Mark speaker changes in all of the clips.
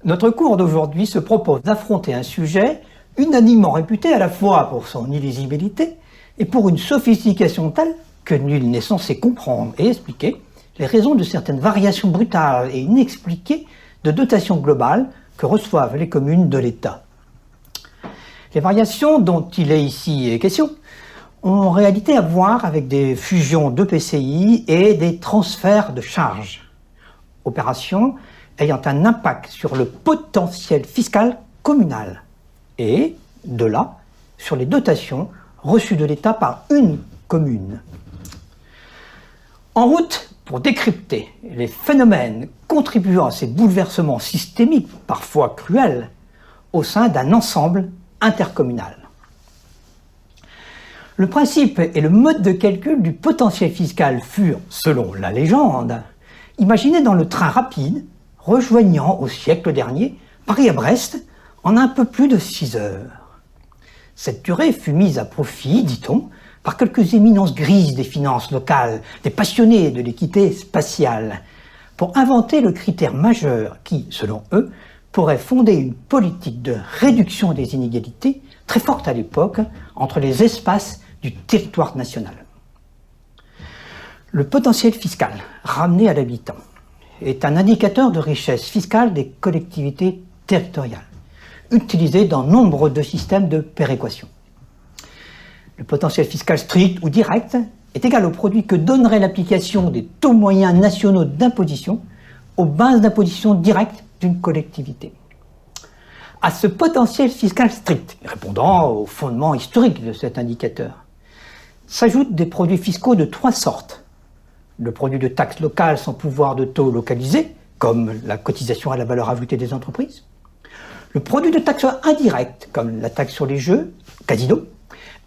Speaker 1: Notre cours d'aujourd'hui se propose d'affronter un sujet unanimement réputé à la fois pour son illisibilité et pour une sophistication telle que nul n'est censé comprendre et expliquer les raisons de certaines variations brutales et inexpliquées de dotation globale que reçoivent les communes de l'État. Les variations dont il est ici question ont en réalité à voir avec des fusions d'EPCI et des transferts de charges. Opérations ayant un impact sur le potentiel fiscal communal et, de là, sur les dotations reçues de l'État par une commune. En route pour décrypter les phénomènes contribuant à ces bouleversements systémiques, parfois cruels, au sein d'un ensemble intercommunal. Le principe et le mode de calcul du potentiel fiscal furent, selon la légende, imaginés dans le train rapide rejoignant au siècle dernier Paris à Brest en un peu plus de 6 heures. Cette durée fut mise à profit, dit-on, par quelques éminences grises des finances locales, des passionnés de l'équité spatiale, pour inventer le critère majeur qui, selon eux, pourrait fonder une politique de réduction des inégalités très forte à l'époque entre les espaces du territoire national. Le potentiel fiscal ramené à l'habitant est un indicateur de richesse fiscale des collectivités territoriales, utilisé dans nombre de systèmes de péréquation. Le potentiel fiscal strict ou direct est égal au produit que donnerait l'application des taux moyens nationaux d'imposition aux bases d'imposition directe d'une collectivité. À ce potentiel fiscal strict, répondant au fondement historique de cet indicateur, s'ajoutent des produits fiscaux de 3 sortes. Le produit de taxes locales sans pouvoir de taux localisé, comme la cotisation à la valeur ajoutée des entreprises. Le produit de taxes indirectes, comme la taxe sur les jeux, casinos.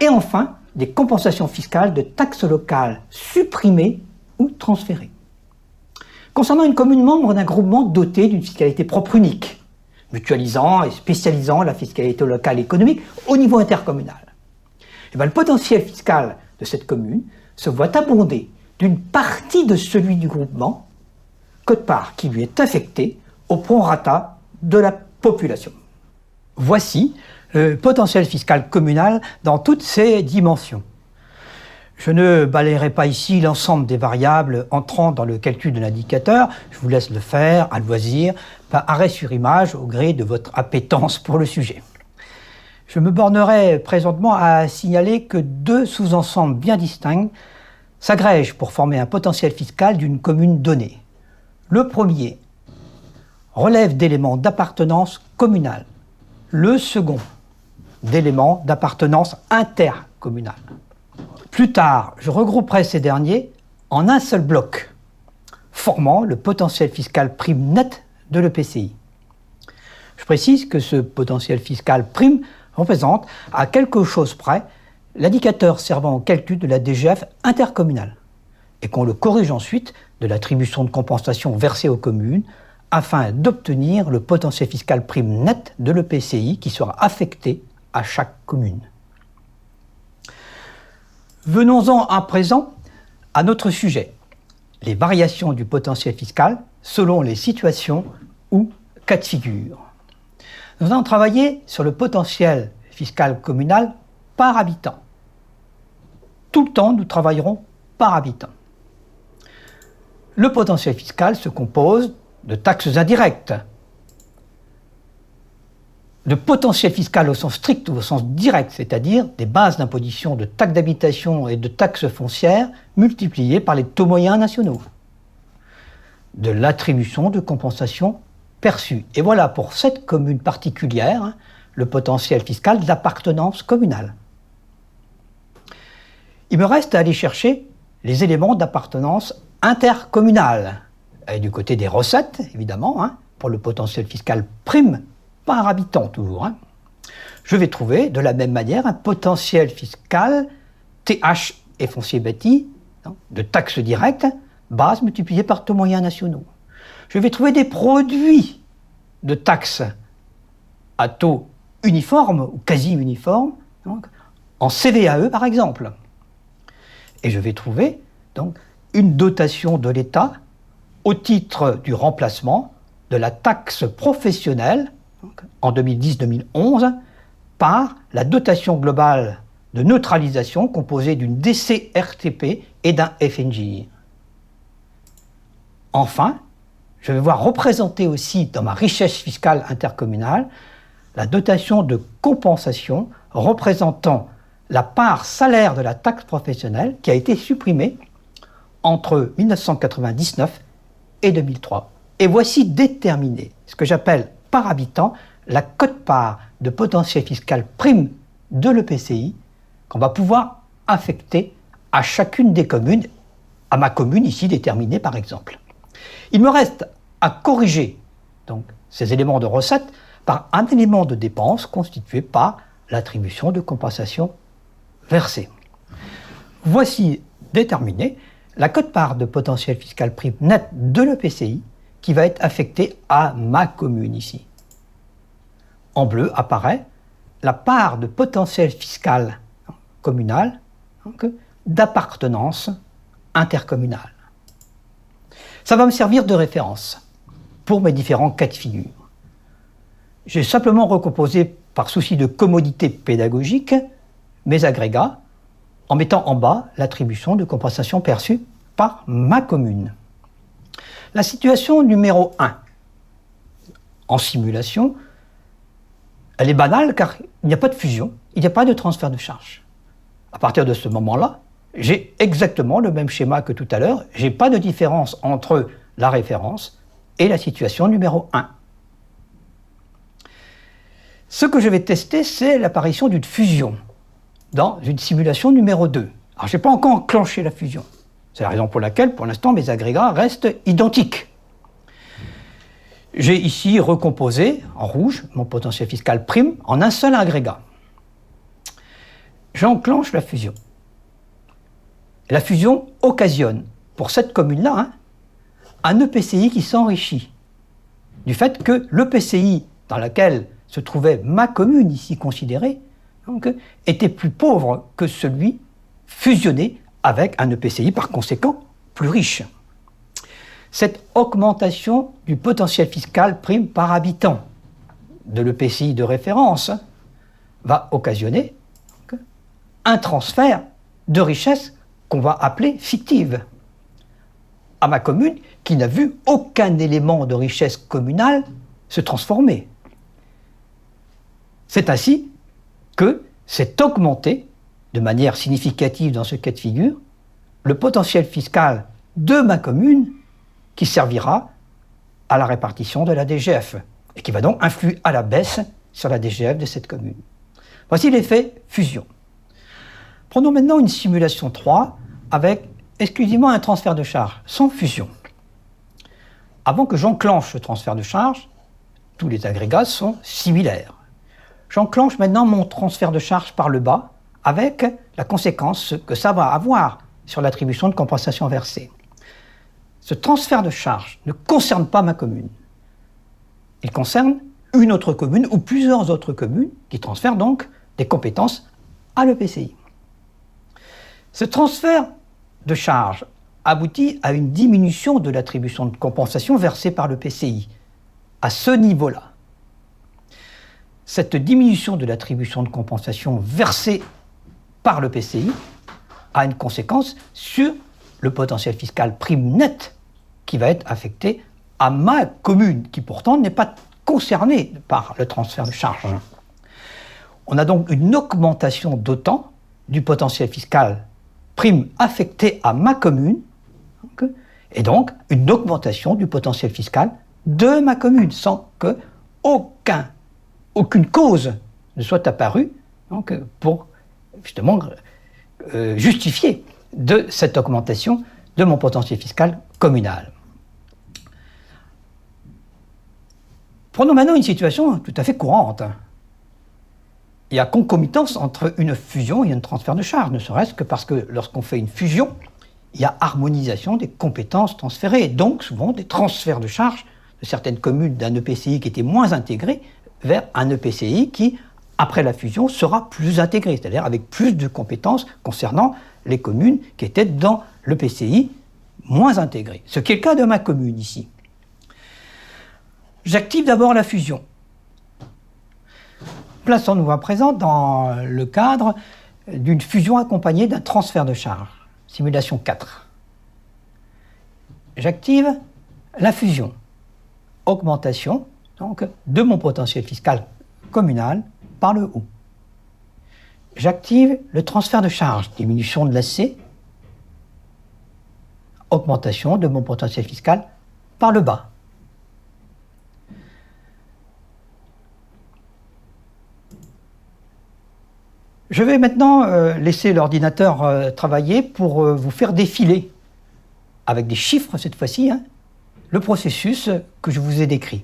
Speaker 1: Et enfin, des compensations fiscales de taxes locales supprimées ou transférées. Concernant une commune membre d'un groupement doté d'une fiscalité propre unique, mutualisant et spécialisant la fiscalité locale et économique au niveau intercommunal, le potentiel fiscal de cette commune se voit abondé d'une partie de celui du groupement, quote-part qui lui est affectée au prorata de la population. Voici le potentiel fiscal communal dans toutes ses dimensions. Je ne balayerai pas ici l'ensemble des variables entrant dans le calcul de l'indicateur, je vous laisse le faire à loisir, par arrêt sur image au gré de votre appétence pour le sujet. Je me bornerai présentement à signaler que 2 sous-ensembles bien distincts s'agrègent pour former un potentiel fiscal d'une commune donnée. Le premier relève d'éléments d'appartenance communale. Le second, d'éléments d'appartenance intercommunale. Plus tard, je regrouperai ces derniers en un seul bloc, formant le potentiel fiscal prime net de l'EPCI. Je précise que ce potentiel fiscal prime représente, à quelque chose près, l'indicateur servant au calcul de la DGF intercommunale, et qu'on le corrige ensuite de l'attribution de compensation versée aux communes, afin d'obtenir le potentiel fiscal prime net de l'EPCI qui sera affecté à chaque commune. Venons-en à présent à notre sujet, les variations du potentiel fiscal selon les situations ou cas de figure. Nous allons travailler sur le potentiel fiscal communal par habitant. Tout le temps, nous travaillerons par habitant. Le potentiel fiscal se compose de taxes indirectes, de potentiel fiscal au sens strict ou au sens direct, c'est-à-dire des bases d'imposition de taxes d'habitation et de taxes foncières multipliées par les taux moyens nationaux, de l'attribution de compensation perçue. Et voilà pour cette commune particulière le potentiel fiscal d'appartenance communale. Il me reste à aller chercher les éléments d'appartenance intercommunale. Et du côté des recettes, évidemment, pour le potentiel fiscal prime par habitant toujours. Je vais trouver de la même manière un potentiel fiscal TH et foncier bâti, de taxes directes, base multipliée par taux moyens nationaux. Je vais trouver des produits de taxes à taux uniforme ou quasi uniforme, donc, en CVAE par exemple. Et je vais trouver donc une dotation de l'État au titre du remplacement de la taxe professionnelle, donc, en 2010-2011, par la dotation globale de neutralisation composée d'une DCRTP et d'un FNGIR. Enfin, je vais voir représenter aussi dans ma richesse fiscale intercommunale la dotation de compensation représentant la part salaire de la taxe professionnelle qui a été supprimée entre 1999 et 2003. Et voici déterminé ce que j'appelle par habitant la quote-part de potentiel fiscal prime de l'EPCI qu'on va pouvoir affecter à chacune des communes, à ma commune ici déterminée par exemple. Il me reste à corriger donc, ces éléments de recette par un élément de dépense constitué par l'attribution de compensation versée. Voici déterminée la quote-part de potentiel fiscal prime net de l'EPCI qui va être affectée à ma commune ici. En bleu apparaît la part de potentiel fiscal communal d'appartenance intercommunale. Ça va me servir de référence pour mes différents cas de figure. J'ai simplement recomposé, par souci de commodité pédagogique, mes agrégats en mettant en bas l'attribution de compensation perçue par ma commune. La situation numéro 1, en simulation, elle est banale car il n'y a pas de fusion, il n'y a pas de transfert de charge. À partir de ce moment-là, j'ai exactement le même schéma que tout à l'heure, je n'ai pas de différence entre la référence et la situation numéro 1. Ce que je vais tester, c'est l'apparition d'une fusion dans une simulation numéro 2. Alors, je n'ai pas encore enclenché la fusion. C'est la raison pour laquelle, pour l'instant, mes agrégats restent identiques. J'ai ici recomposé, en rouge, mon potentiel fiscal prime en un seul agrégat. J'enclenche la fusion. La fusion occasionne, pour cette commune-là, un EPCI qui s'enrichit du fait que l'EPCI dans lequel se trouvait ma commune, ici considérée, donc, était plus pauvre que celui fusionné avec un EPCI, par conséquent, plus riche. Cette augmentation du potentiel fiscal prime par habitant de l'EPCI de référence va occasionner un transfert de richesse qu'on va appeler fictive à ma commune qui n'a vu aucun élément de richesse communale se transformer. C'est ainsi que s'est augmenté de manière significative dans ce cas de figure le potentiel fiscal de ma commune qui servira à la répartition de la DGF et qui va donc influer à la baisse sur la DGF de cette commune. Voici l'effet fusion. Prenons maintenant une simulation 3 avec exclusivement un transfert de charge, sans fusion. Avant que j'enclenche ce transfert de charge, tous les agrégats sont similaires. J'enclenche maintenant mon transfert de charge par le bas avec la conséquence que ça va avoir sur l'attribution de compensation versée. Ce transfert de charge ne concerne pas ma commune. Il concerne une autre commune ou plusieurs autres communes qui transfèrent donc des compétences à l'EPCI. Ce transfert de charge aboutit à une diminution de l'attribution de compensation versée par l'EPCI. À ce niveau-là, cette diminution de l'attribution de compensation versée par l'EPCI a une conséquence sur le potentiel fiscal prime net qui va être affecté à ma commune, qui pourtant n'est pas concernée par le transfert de charge. On a donc une augmentation d'autant du potentiel fiscal prime affecté à ma commune, et donc une augmentation du potentiel fiscal de ma commune, sans que aucune cause ne soit apparue donc, pour justement justifier de cette augmentation de mon potentiel fiscal communal. Prenons maintenant une situation tout à fait courante. Il y a concomitance entre une fusion et un transfert de charge, ne serait-ce que parce que lorsqu'on fait une fusion, il y a harmonisation des compétences transférées, donc souvent des transferts de charges de certaines communes d'un EPCI qui était moins intégré vers un EPCI qui, après la fusion, sera plus intégré, c'est-à-dire avec plus de compétences concernant les communes qui étaient dans l'EPCI moins intégré. Ce qui est le cas de ma commune ici. J'active d'abord la fusion. Plaçons-nous à présent dans le cadre d'une fusion accompagnée d'un transfert de charge. Simulation 4. J'active la fusion. Augmentation donc, de mon potentiel fiscal communal par le haut. J'active le transfert de charge, diminution de l'AC, augmentation de mon potentiel fiscal par le bas. Je vais maintenant laisser l'ordinateur travailler pour vous faire défiler, avec des chiffres cette fois-ci, le processus que je vous ai décrit.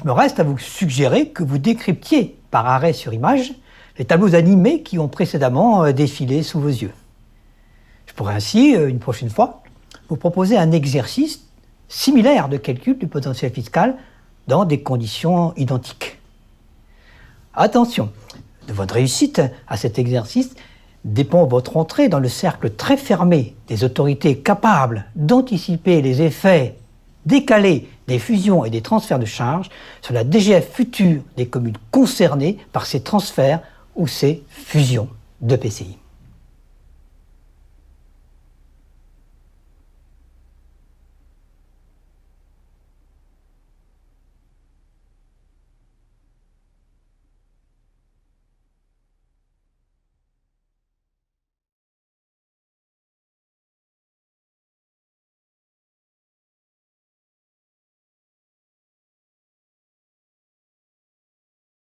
Speaker 1: Il me reste à vous suggérer que vous décryptiez par arrêt sur image les tableaux animés qui ont précédemment défilé sous vos yeux. Je pourrais ainsi, une prochaine fois, vous proposer un exercice similaire de calcul du potentiel fiscal dans des conditions identiques. Attention, de votre réussite à cet exercice dépend votre entrée dans le cercle très fermé des autorités capables d'anticiper les effets décalés des fusions et des transferts de charges sur la DGF future des communes concernées par ces transferts ou ces fusions d'EPCI.